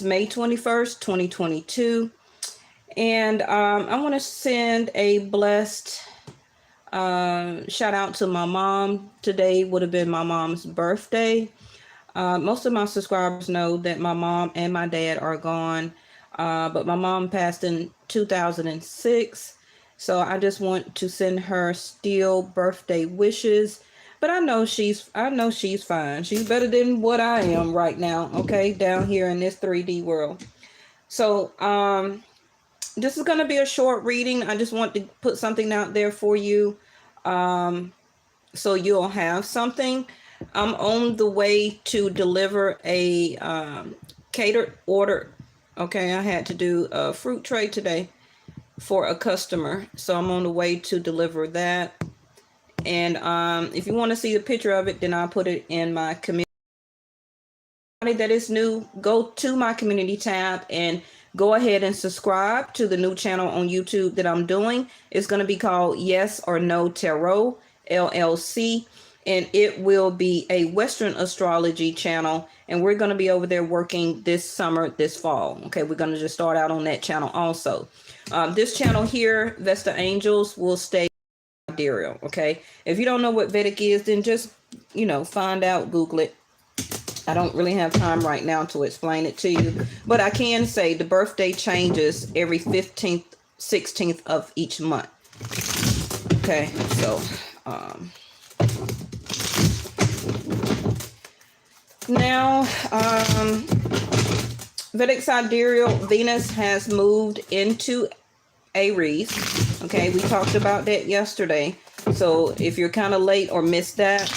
is May 21st, 2022. And I want to send a blessed shout out to my mom. Today would have been my mom's birthday. Most of my subscribers know that my mom and my dad are gone. But my mom passed in 2006. So I just want to send her still birthday wishes. But I know she's fine. She's better than what I am right now, okay, down here in this 3D world. So this is going to be a short reading. I just want to put something out there for you, so you'll have something. I'm on the way to deliver a catered order. Okay, I had to do a fruit tray today for a customer, so I'm on the way to deliver that. And if you want to see the picture of it, then I'll put it in my community. That is new, go to my community tab and go ahead and subscribe to the new channel on YouTube that I'm doing. It's going to be called Yes or No Tarot LLC, and it will be a Western astrology channel, and we're going to be over there working this summer, this fall. Okay, we're going to just start out on that channel also. This channel here, Vesta Angels, will stay sidereal. Okay, if you don't know what Vedic is, then just find out, Google it. I don't really have time right now to explain it to you, but I can say the birthday changes every 15th, 16th of each month. Okay, so now Vedic sidereal, Venus has moved into Aries. Okay, we talked about that yesterday. So if you're kind of late or missed that,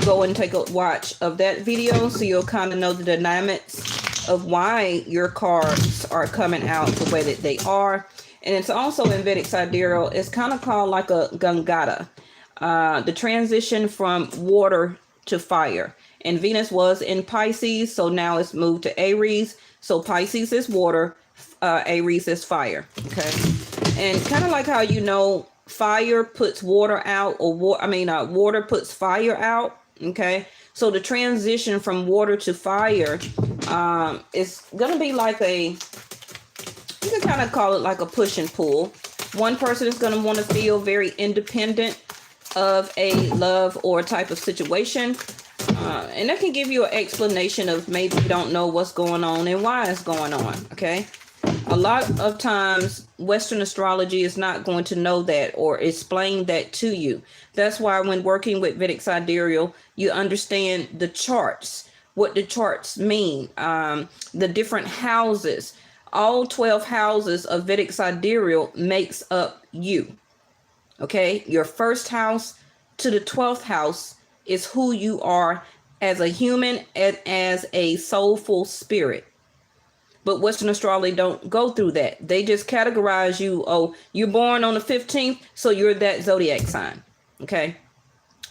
go and take a watch of that video, so you'll kind of know the dynamics of why your cards are coming out the way that they are. And it's also in Vedic sidereal, it's kind of called like a Gangata, the transition from water to fire. And Venus was in Pisces, so now it's moved to Aries. So Pisces is water, Aries is fire. Okay, and kind of like how fire puts water out, or water puts fire out. Okay, so the transition from water to fire is gonna be like you can kind of call it like a push and pull. One person is gonna want to feel very independent of a love or type of situation, and that can give you an explanation of maybe you don't know what's going on and why it's going on. Okay, a lot of times Western astrology is not going to know that or explain that to you. That's why when working with Vedic sidereal, you understand the charts, what the charts mean, the different houses. All 12 houses of Vedic sidereal makes up you. Okay, your first house to the 12th house is who you are as a human and as a soulful spirit. But Western astrology don't go through that. They just categorize you. Oh, you're born on the 15th, so you're that zodiac sign. Okay.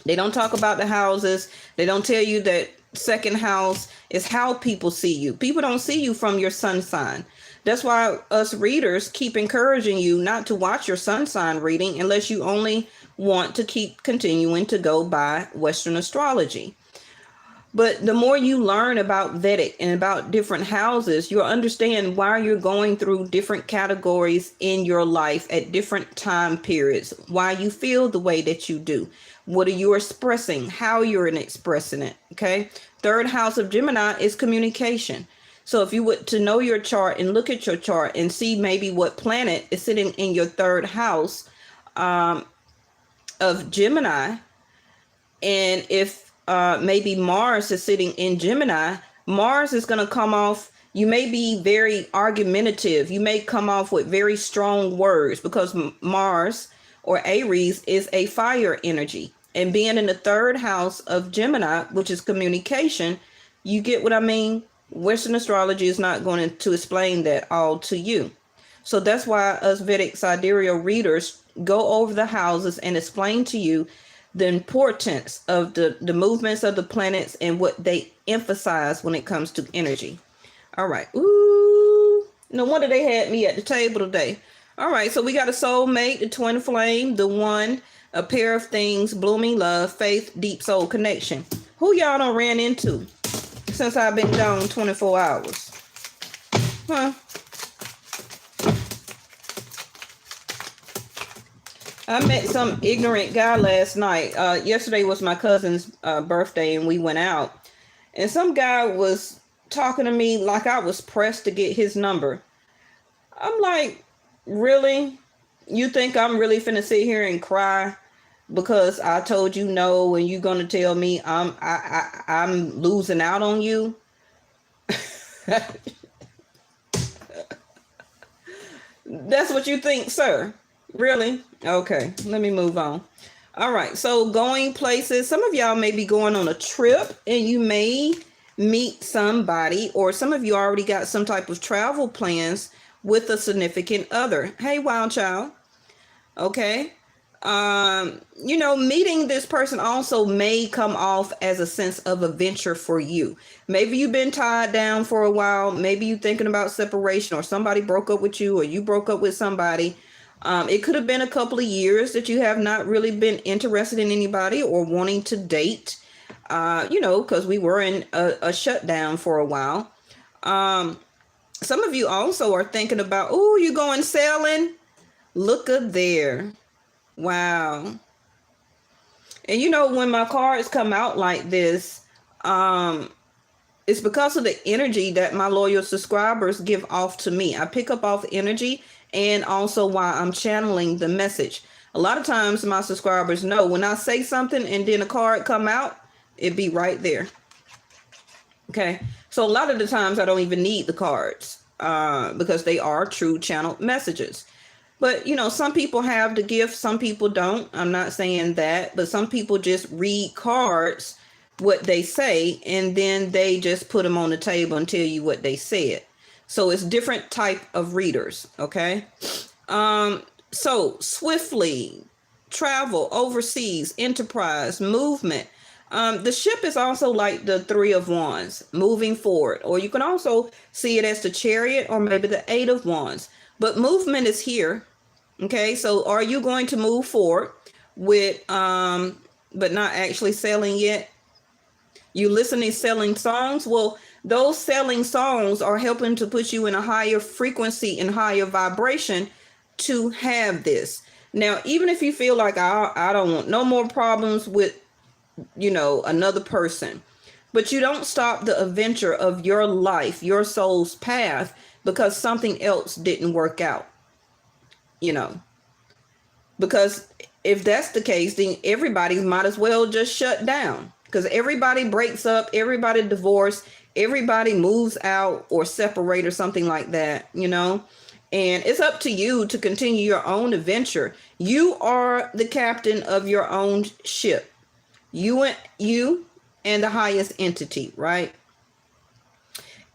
They don't talk about the houses. They don't tell you that second house is how people see you. People don't see you from your sun sign. That's why us readers keep encouraging you not to watch your sun sign reading unless you only want to keep continuing to go by Western astrology. But the more you learn about Vedic and about different houses, you'll understand why you're going through different categories in your life at different time periods, why you feel the way that you do, what are you expressing, how you're expressing it. Okay. Third house of Gemini is communication. So if you were to know your chart and look at your chart and see maybe what planet is sitting in your third house of Gemini, and if maybe Mars is sitting in Gemini, Mars is going to come off. You may be very argumentative. You may come off with very strong words because Mars or Aries is a fire energy. And being in the third house of Gemini, which is communication, you get what I mean? Western astrology is not going to explain that all to you. So that's why us Vedic sidereal readers go over the houses and explain to you the importance of the movements of the planets and what they emphasize when it comes to energy. All right. Ooh, no wonder they had me at the table today. All right. So we got a soulmate, the twin flame, the one, a pair of things, blooming love, faith, deep soul connection. Who y'all done ran into since I've been gone 24 hours? Huh. I met some ignorant guy last night. Yesterday was my cousin's birthday, and we went out. And some guy was talking to me like I was pressed to get his number. I'm like, really? You think I'm really finna sit here and cry because I told you no, and you gonna tell me I'm losing out on you? That's what you think, sir? Really? Okay, let me move on. All right, so going places. Some of y'all may be going on a trip and you may meet somebody, or some of you already got some type of travel plans with a significant other. Hey, wild child. Okay. Meeting this person also may come off as a sense of adventure for you. Maybe you've been tied down for a while. Maybe you're thinking about separation, or somebody broke up with you, or you broke up with somebody. It could have been a couple of years that you have not really been interested in anybody or wanting to date, because we were in a shutdown for a while. Some of you also are thinking about, oh, you going sailing? Look at there. Wow. And when my cards come out like this, it's because of the energy that my loyal subscribers give off to me. I pick up off energy, and also while I'm channeling the message. A lot of times my subscribers know when I say something and then a card come out, it be right there. Okay. So a lot of the times I don't even need the cards because they are true channel messages. But, some people have the gift, some people don't. I'm not saying that, but some people just read cards, what they say, and then they just put them on the table and tell you what they said. So it's different type of readers. Okay. So swiftly travel, overseas, enterprise, movement. The ship is also like the 3 of Wands, moving forward, or you can also see it as the Chariot or maybe the 8 of Wands, but movement is here. Okay. So are you going to move forward with, but not actually selling yet? You listening, selling songs? Well, those selling songs are helping to put you in a higher frequency and higher vibration to have this. Now, even if you feel like I don't want no more problems with, another person, but you don't stop the adventure of your life, your soul's path, because something else didn't work out, because if that's the case, then everybody might as well just shut down, because everybody breaks up, everybody divorce, everybody moves out or separate or something like that, and it's up to you to continue your own adventure. You are the captain of your own ship. You and the highest entity, right?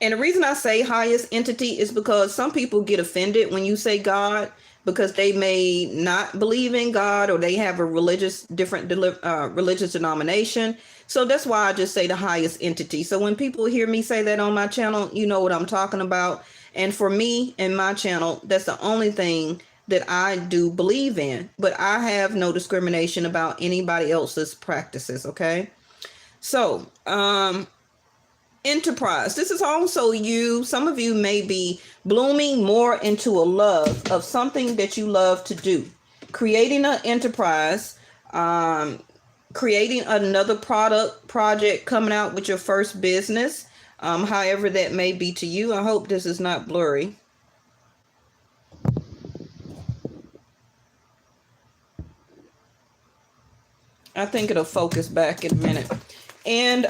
And the reason I say highest entity is because some people get offended when you say God, because they may not believe in God, or they have a different religious denomination. So that's why I just say the highest entity. So when people hear me say that on my channel, you know what I'm talking about. And for me and my channel, that's the only thing that I do believe in, but I have no discrimination about anybody else's practices. Okay. So, enterprise. This is also you. Some of you may be blooming more into a love of something that you love to do, creating an enterprise, creating another project, coming out with your first business, however that may be to you. I hope this is not blurry. I think it'll focus back in a minute. And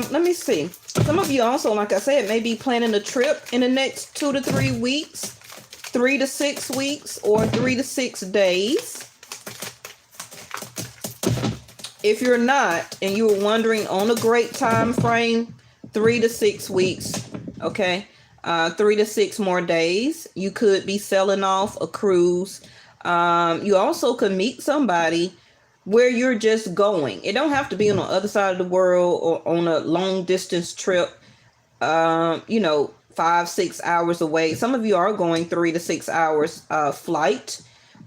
let me see. Some of you also, like I said, may be planning a trip in the next 2 to 3 weeks, 3 to 6 weeks, or 3 to 6 days. If you're not, and you were wondering on a great time frame, 3 to 6 weeks. Okay. 3 to 6 more days. You could be selling off a cruise. You also could meet somebody where you're just going. It don't have to be on the other side of the world or on a long distance trip, 5-6 hours away. Some of you are going 3 to 6 hours flight,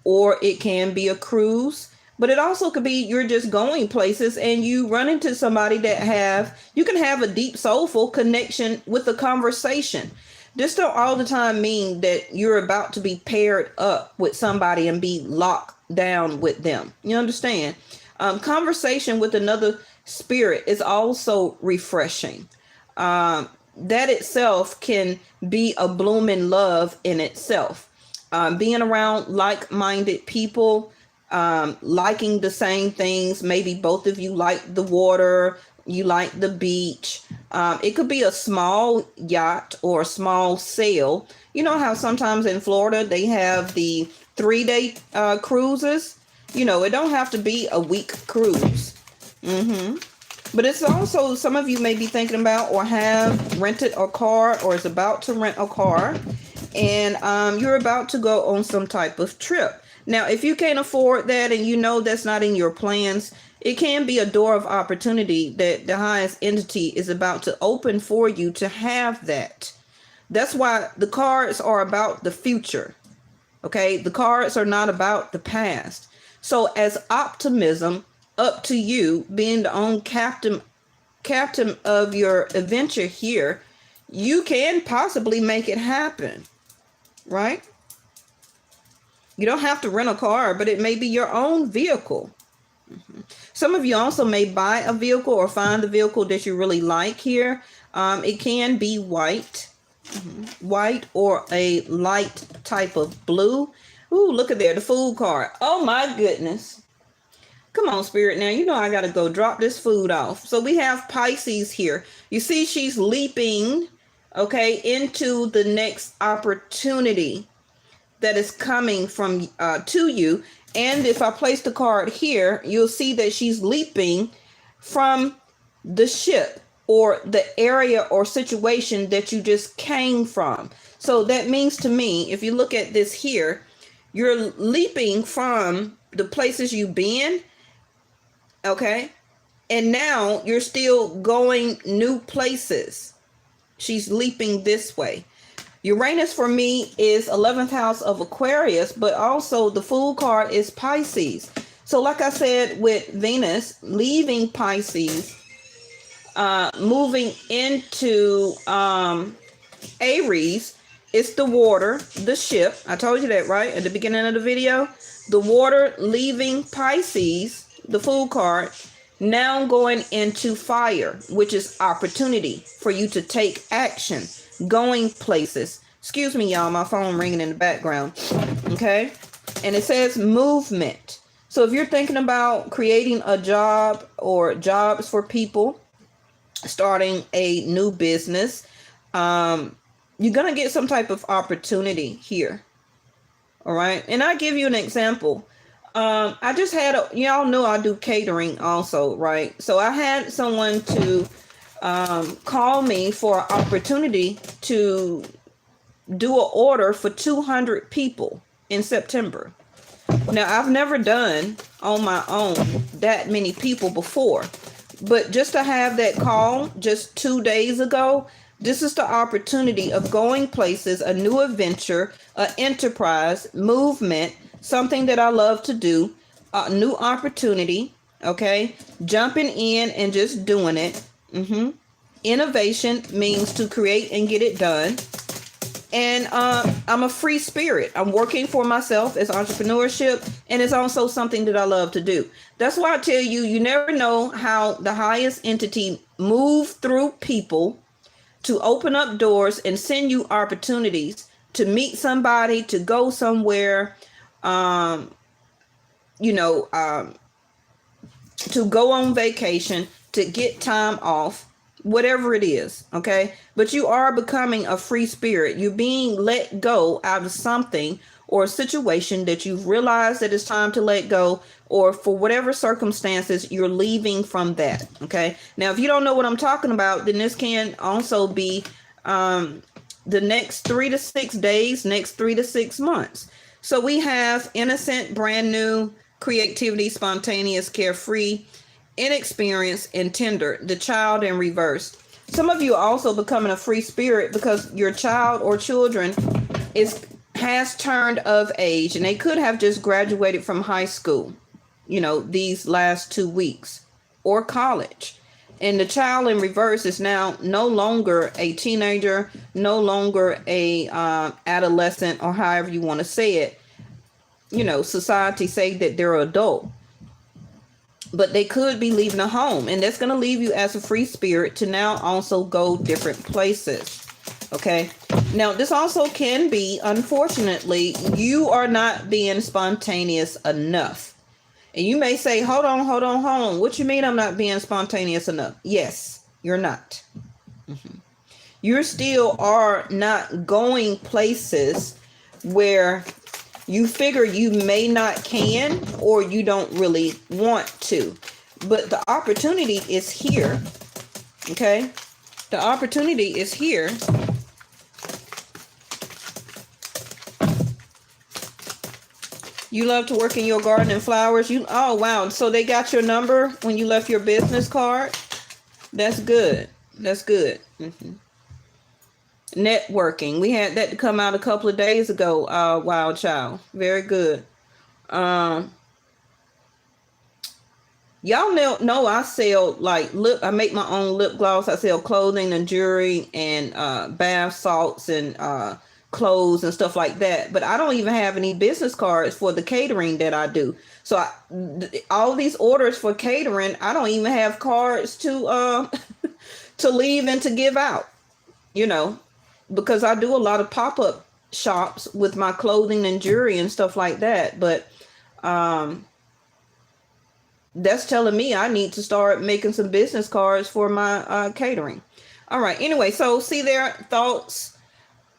or it can be a cruise, but it also could be you're just going places and you run into somebody that you can have a deep soulful connection with a conversation. This don't all the time mean that you're about to be paired up with somebody and be locked down with them. You understand? Conversation with another spirit is also refreshing. That itself can be a blooming love in itself. Being around like-minded people, liking the same things. Maybe both of you like the water, you like the beach. It could be a small yacht or a small sail. You know how sometimes in Florida they have the 3-day cruises? You know, it don't have to be a week cruise. But it's also, some of you may be thinking about or have rented a car or is about to rent a car, and you're about to go on some type of trip. Now, if you can't afford that and you know that's not in your plans, it can be a door of opportunity that the highest entity is about to open for you to have that. That's why the cards are about the future. Okay, the cards are not about the past. So as optimism, up to you being the own captain of your adventure here, you can possibly make it happen, right? You don't have to rent a car, but it may be your own vehicle. Some of you also may buy a vehicle or find the vehicle that you really like here. It can be white, white or a light type of blue. Ooh, look at there, the food card. Oh my goodness. Come on, Spirit. Now, you know I got to go drop this food off. So we have Pisces here. You see she's leaping, okay, into the next opportunity that is coming from to you. And if I place the card here, you'll see that she's leaping from the ship or the area or situation that you just came from. So that means to me, if you look at this here, you're leaping from the places you've been, okay? And now you're still going new places. She's leaping this way. Uranus for me is 11th house of Aquarius, but also the Fool card is Pisces. So like I said, with Venus leaving Pisces, moving into Aries, it's the water, the ship. I told you that, right? At the beginning of the video. The water leaving Pisces, the Fool card, now going into fire, which is opportunity for you to take action, going places. Excuse me, y'all, my phone ringing in the background. Okay. And it says movement. So if you're thinking about creating a job or jobs for people, starting a new business, you're going to get some type of opportunity here. All right. And I'll give you an example. I just had, y'all know I do catering also, right? So I had someone to call me for an opportunity to do an order for 200 people in September. Now, I've never done on my own that many people before, but just to have that call just 2 days ago, this is the opportunity of going places, a new adventure, an enterprise, movement, something that I love to do, a new opportunity, okay? Jumping in and just doing it. Innovation means to create and get it done. And I'm a free spirit. I'm working for myself as entrepreneurship, and it's also something that I love to do. That's why I tell you, you never know how the highest entity moves through people to open up doors and send you opportunities to meet somebody, to go somewhere, to go on vacation, to get time off, whatever it is. Okay. But you are becoming a free spirit. You're being let go out of something or a situation that you've realized that it's time to let go, or for whatever circumstances, you're leaving from that. Okay. Now, if you don't know what I'm talking about, then this can also be the next 3 to 6 days, next 3 to 6 months. So we have innocent, brand new, creativity, spontaneous, carefree, inexperienced, and tender, the child in reverse. Some of you are also becoming a free spirit because your child or children has turned of age, and they could have just graduated from high school, these last 2 weeks, or college. And the child in reverse is now no longer a teenager, no longer a adolescent, or however you want to say it. You know, society say that they're adult, but they could be leaving a home, and that's going to leave you as a free spirit to now also go different places. Okay. Now, this also can be, unfortunately, you are not being spontaneous enough. And you may say, hold on. What you mean I'm not being spontaneous enough? Yes, you're not. You still are not going places where you figure you may not can, or you don't really want to. But the opportunity is here. Okay? The opportunity is here. You love to work in your garden and flowers. Oh, wow. So they got your number when you left your business card. That's good. That's good. Networking. We had that to come out a couple of days ago. Wild child. Very good. Y'all know I sell like I make my own lip gloss. I sell clothing and jewelry and bath salts and clothes and stuff like that, but I don't even have any business cards for the catering that I do. So all these orders for catering, I don't even have cards to to leave and to give out, you know, because I do a lot of pop-up shops with my clothing and jewelry and stuff like that. But that's telling me I need to start making some business cards for my catering. All right. Anyway, so see there, thoughts,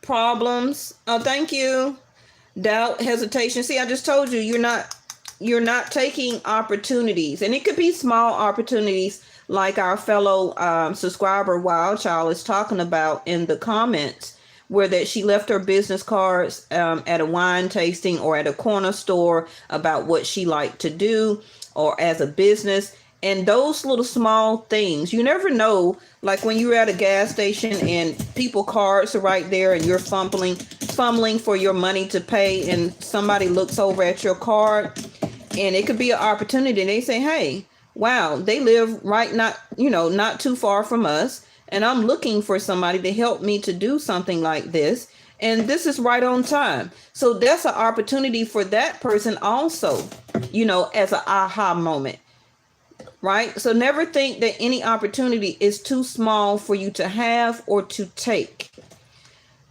problems. Oh, thank you. Doubt, hesitation. See, I just told you you're not taking opportunities, and it could be small opportunities like our fellow subscriber Wild Child is talking about in the comments, where that she left her business cards at a wine tasting or at a corner store about what she liked to do or as a business. And those little small things, you never know, like when you're at a gas station and people cards are right there and you're fumbling for your money to pay, and somebody looks over at your card, and it could be an opportunity. They say, hey, wow, they live not too far from us, and I'm looking for somebody to help me to do something like this, and this is right on time. So that's an opportunity for that person also, as an aha moment. Right? So never think that any opportunity is too small for you to have or to take.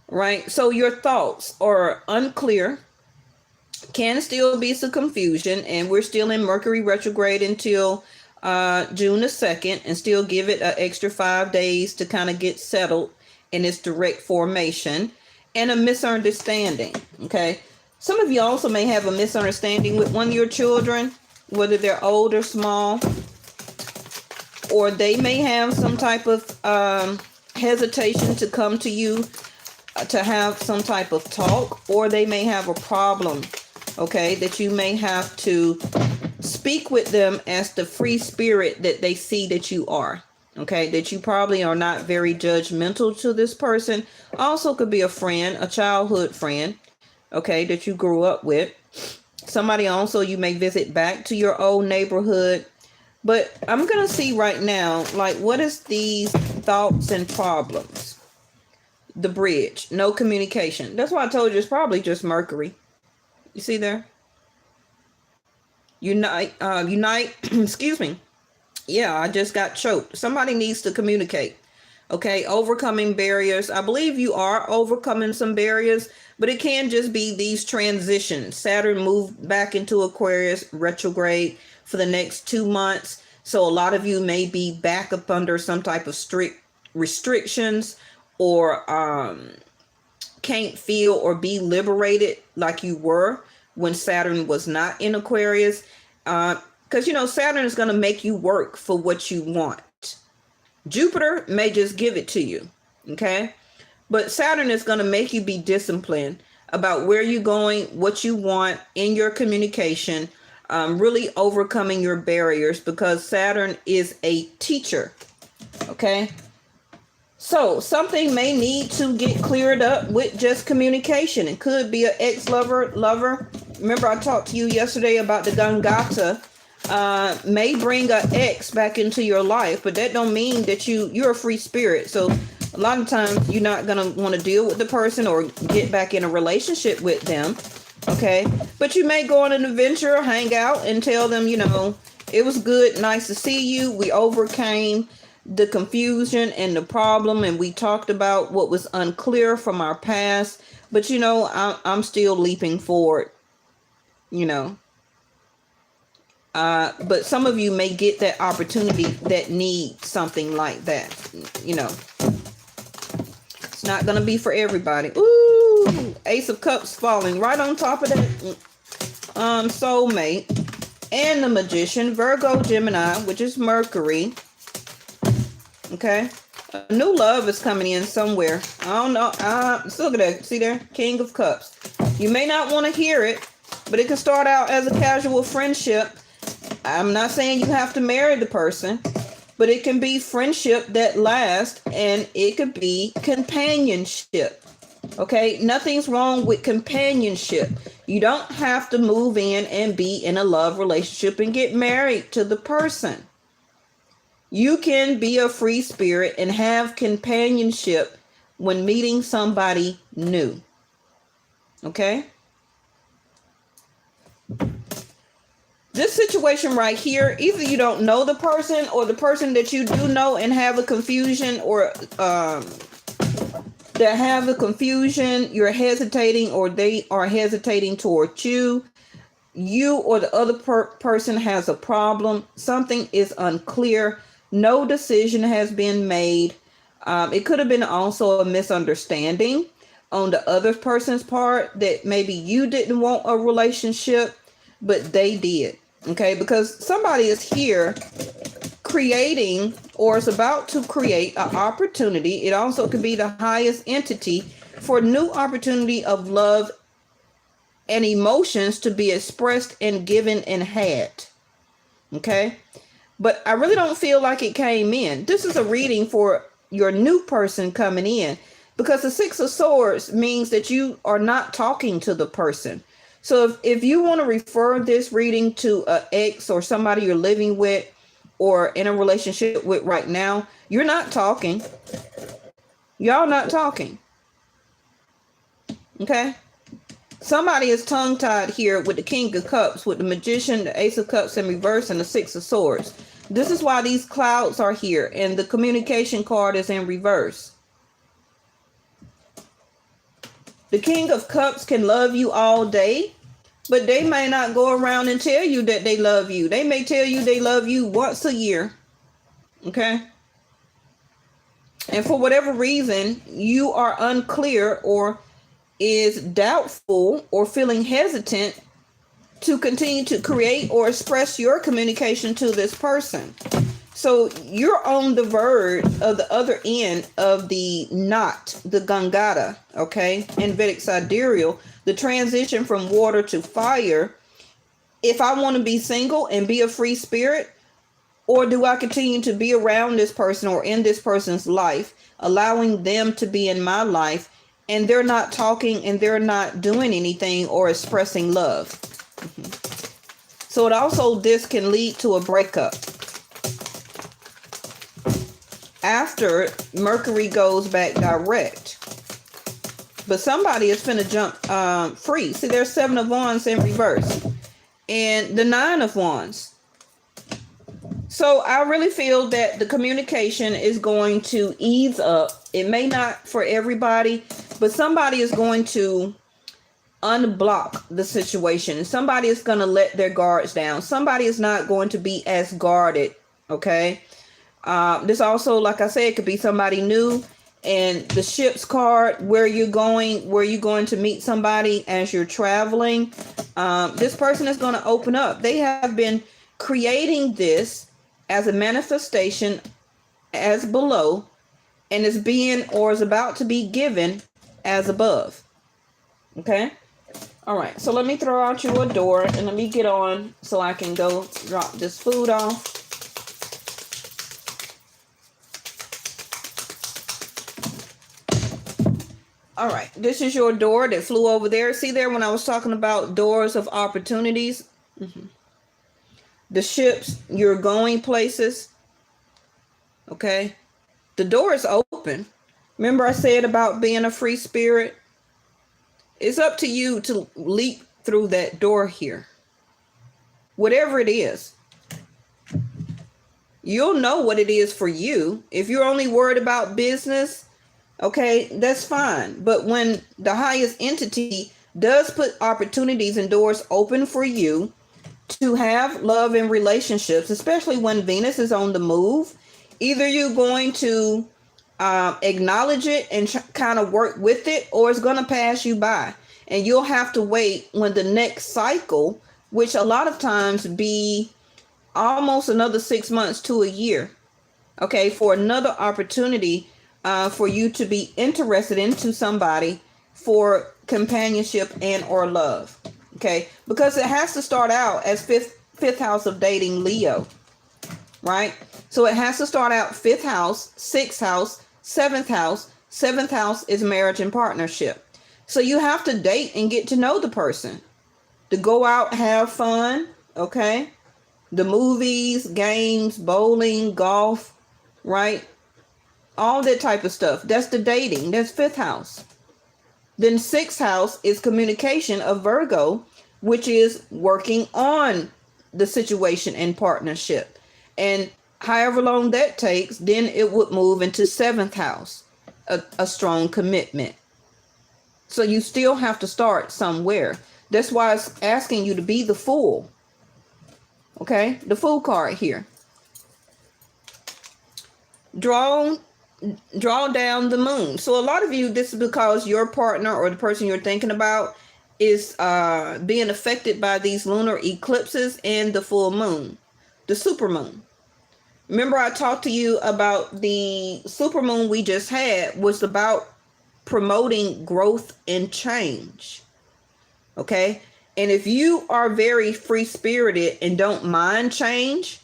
Right? So your thoughts are unclear. Can still be some confusion. And we're still in Mercury retrograde until June the 2nd. And still give it an extra 5 days to kind of get settled in its direct formation. And a misunderstanding. Okay? Some of you also may have a misunderstanding with one of your children, whether they're old or small. Or they may have some type of hesitation to come to you to have some type of talk, or they may have a problem, okay, that you may have to speak with them as the free spirit that they see that you are, okay, that you probably are not very judgmental to this person. Also could be a friend, a childhood friend, okay, that you grew up with. Somebody also you may visit back to your old neighborhood. But I'm going to see right now, like, what is these thoughts and problems? The bridge, no communication. That's why I told you it's probably just Mercury. You see there? Unite, excuse me. Yeah, I just got choked. Somebody needs to communicate. Okay, overcoming barriers. I believe you are overcoming some barriers, but it can just be these transitions. Saturn moved back into Aquarius retrograde for the next 2 months. So a lot of you may be back up under some type of strict restrictions, or can't feel or be liberated like you were when Saturn was not in Aquarius. Because, Saturn is going to make you work for what you want. Jupiter may just give it to you. Okay. But Saturn is going to make you be disciplined about where you're going, what you want in your communication, really overcoming your barriers, because Saturn is a teacher. Okay. So something may need to get cleared up with just communication. It could be an ex-lover. Remember I talked to you yesterday about the Gangata may bring an ex back into your life, but that don't mean that you're a free spirit. So a lot of times you're not going to want to deal with the person or get back in a relationship with them. Okay. But you may go on an adventure, hang out, and tell them, it was good. Nice to see you. We overcame the confusion and the problem, and we talked about what was unclear from our past. But, I'm still leaping forward, but some of you may get that opportunity that need something like that. It's not going to be for everybody. Ooh, Ace of Cups falling right on top of that soulmate. And the Magician, Virgo, Gemini, which is Mercury. Okay. A new love is coming in somewhere. I don't know. Look at that. See there? King of Cups. You may not want to hear it, but it can start out as a casual friendship. I'm not saying you have to marry the person, but it can be friendship that lasts, and it could be companionship. Okay, nothing's wrong with companionship. You don't have to move in and be in a love relationship and get married to the person. You can be a free spirit and have companionship when meeting somebody new. Okay? This situation right here, either you don't know the person, or the person that you do know and have a confusion, or that have a confusion, you're hesitating, or they are hesitating towards you. You or the other person has a problem. Something is unclear. No decision has been made. It could have been also a misunderstanding on the other person's part, that maybe you didn't want a relationship, but they did. Okay, because somebody is here creating, or is about to create, an opportunity. It also could be the highest entity for new opportunity of love and emotions to be expressed and given and had. Okay, but I really don't feel like it came in. This is a reading for your new person coming in, because the Six of Swords means that you are not talking to the person. So if you want to refer this reading to an ex or somebody you're living with or in a relationship with right now, you're not talking. Y'all not talking. Okay? Somebody is tongue-tied here with the King of Cups, with the Magician, the Ace of Cups in reverse, and the Six of Swords. This is why these clouds are here, and the communication card is in reverse. The King of Cups can love you all day, but they may not go around and tell you that they love you. They may tell you they love you once a year. Okay? And for whatever reason, you are unclear or is doubtful or feeling hesitant to continue to create or express your communication to this person. So you're on the verge of the other end of the knot, the Gangata, okay? In Vedic Sidereal, the transition from water to fire. If I want to be single and be a free spirit, or do I continue to be around this person or in this person's life, allowing them to be in my life, and they're not talking and they're not doing anything or expressing love? So this can lead to a breakup. After Mercury goes back direct. But somebody is finna jump free. See, there's Seven of Wands in reverse. And the Nine of Wands. So I really feel that the communication is going to ease up. It may not for everybody, but somebody is going to unblock the situation. Somebody is going to let their guards down. Somebody is not going to be as guarded. Okay. This also, like I said, it could be somebody new. And the ship's card, where you're going to meet somebody as you're traveling. This person is going to open up. They have been creating this as a manifestation as below, and is being or is about to be given as above. Okay. All right. So let me throw out you a door, and let me get on so I can go drop this food off. All right, this is your door that flew over there. See there when I was talking about doors of opportunities? the ships, you're going places. Okay. The door is open. Remember I said about being a free spirit? It's up to you to leap through that door here. Whatever it is. You'll know what it is for you. If you're only worried about business, okay, that's fine. But when the highest entity does put opportunities and doors open for you to have love and relationships, especially when Venus is on the move, either you're going to acknowledge it and kind of work with it, or it's going to pass you by. And you'll have to wait when the next cycle, which a lot of times be almost another 6 months to a year, okay, for another opportunity for you to be interested into somebody for companionship and or love, okay, because it has to start out as fifth house of dating Leo, right? So it has to start out 5th house, 6th house, 7th house. 7th house is marriage and partnership. So you have to date and get to know the person, to go out, have fun, okay? The movies, games, bowling, golf, right? All that type of stuff. That's the dating. That's 5th house. Then 6th house is communication of Virgo, which is working on the situation and partnership. And however long that takes, then it would move into 7th house, a strong commitment. So you still have to start somewhere. That's why it's asking you to be the Fool. Okay, the Fool card here. Draw down the moon. So a lot of you, this is because your partner or the person you're thinking about is being affected by these lunar eclipses and the full moon, the super moon. Remember I talked to you about the super moon we just had was about promoting growth and change. Okay. And if you are very free-spirited and don't mind change,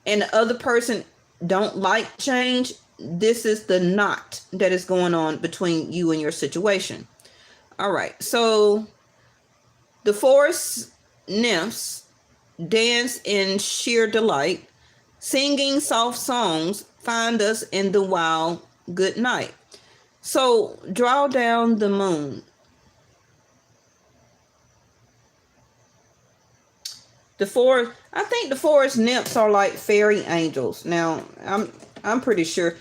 and the other person don't like change, this is the knot that is going on between you and your situation. All right. So the forest nymphs dance in sheer delight, singing soft songs, find us in the wild good night. So draw down the moon. I think the forest nymphs are like fairy angels. Now, I'm pretty sure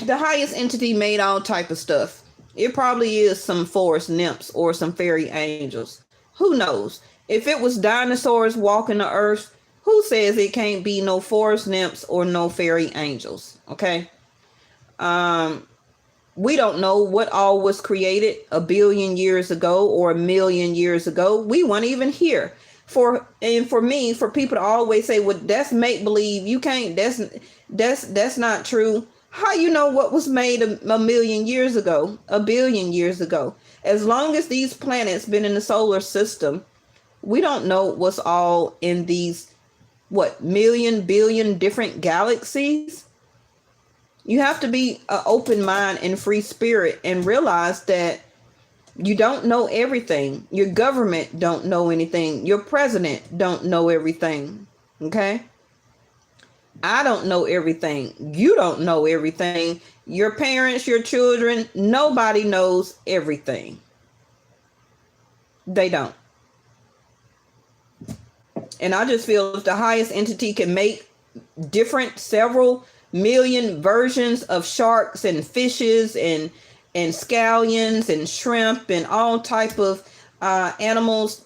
the highest entity made all type of stuff. It probably is some forest nymphs or some fairy angels. Who knows? If it was dinosaurs walking the earth, who says it can't be no forest nymphs or no fairy angels? Okay. We don't know what all was created 1 billion years ago or 1 million years ago. We weren't even here. For people to always say, well, that's make believe, you can't, that's not true. How you know what was made a million years ago, 1 billion years ago? As long as these planets been in the solar system, we don't know what's all in these million, billion different galaxies. You have to be an open mind and free spirit and realize that you don't know everything. Your government don't know anything. Your president don't know everything. Okay? I don't know everything. You don't know everything. Your parents, your children, nobody knows everything. They don't. And I just feel if the highest entity can make several million versions of sharks and fishes and scallions and shrimp and all type of animals,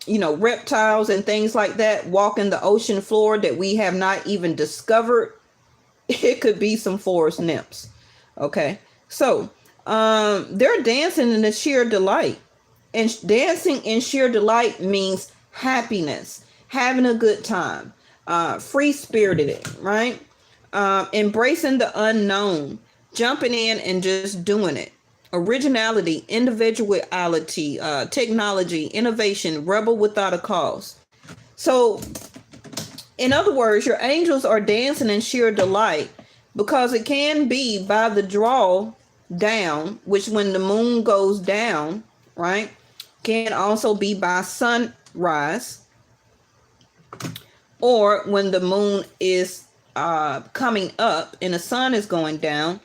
reptiles and things like that walking the ocean floor that we have not even discovered, it could be some forest nymphs. Okay. So they're dancing in the sheer delight, and dancing in sheer delight means happiness, having a good time, free-spirited, right? Embracing the unknown, jumping in and just doing it. Originality, individuality, technology, innovation, rebel without a cause. So, in other words, your angels are dancing in sheer delight because it can be by the draw down, which when the moon goes down, right, can also be by sunrise. or when the moon is coming up and the sun is going down.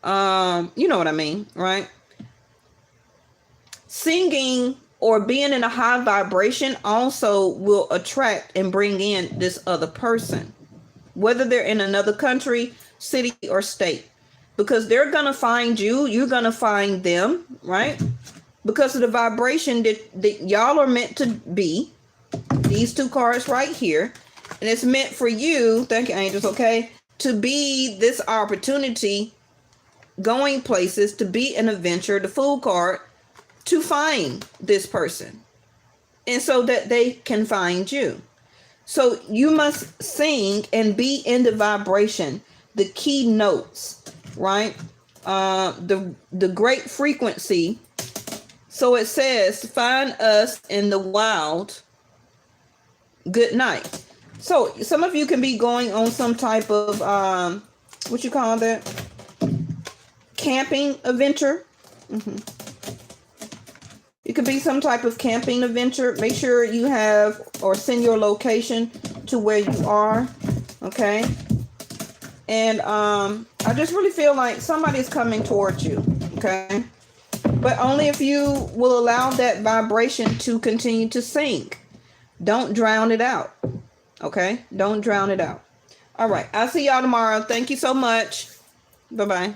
You know what I mean, right? Singing or being in a high vibration also will attract and bring in this other person, whether they're in another country, city, or state, because they're going to find you, you're going to find them, right? Because of the vibration that y'all are meant to be. These two cards right here. And it's meant for you, thank you, angels, okay, to be this opportunity, going places, to be an adventure, the Fool card, to find this person, and so that they can find you. So you must sing and be in the vibration, the key notes, right? The great frequency. So it says, find us in the wild. Good night. So some of you can be going on some type of what you call that? Camping adventure. It could be some type of camping adventure. Make sure you have or send your location to where you are. Okay. And I just really feel like somebody's coming towards you. Okay. But only if you will allow that vibration to continue to sink. Don't drown it out. Okay. Don't drown it out. All right. I'll see y'all tomorrow. Thank you so much. Bye-bye.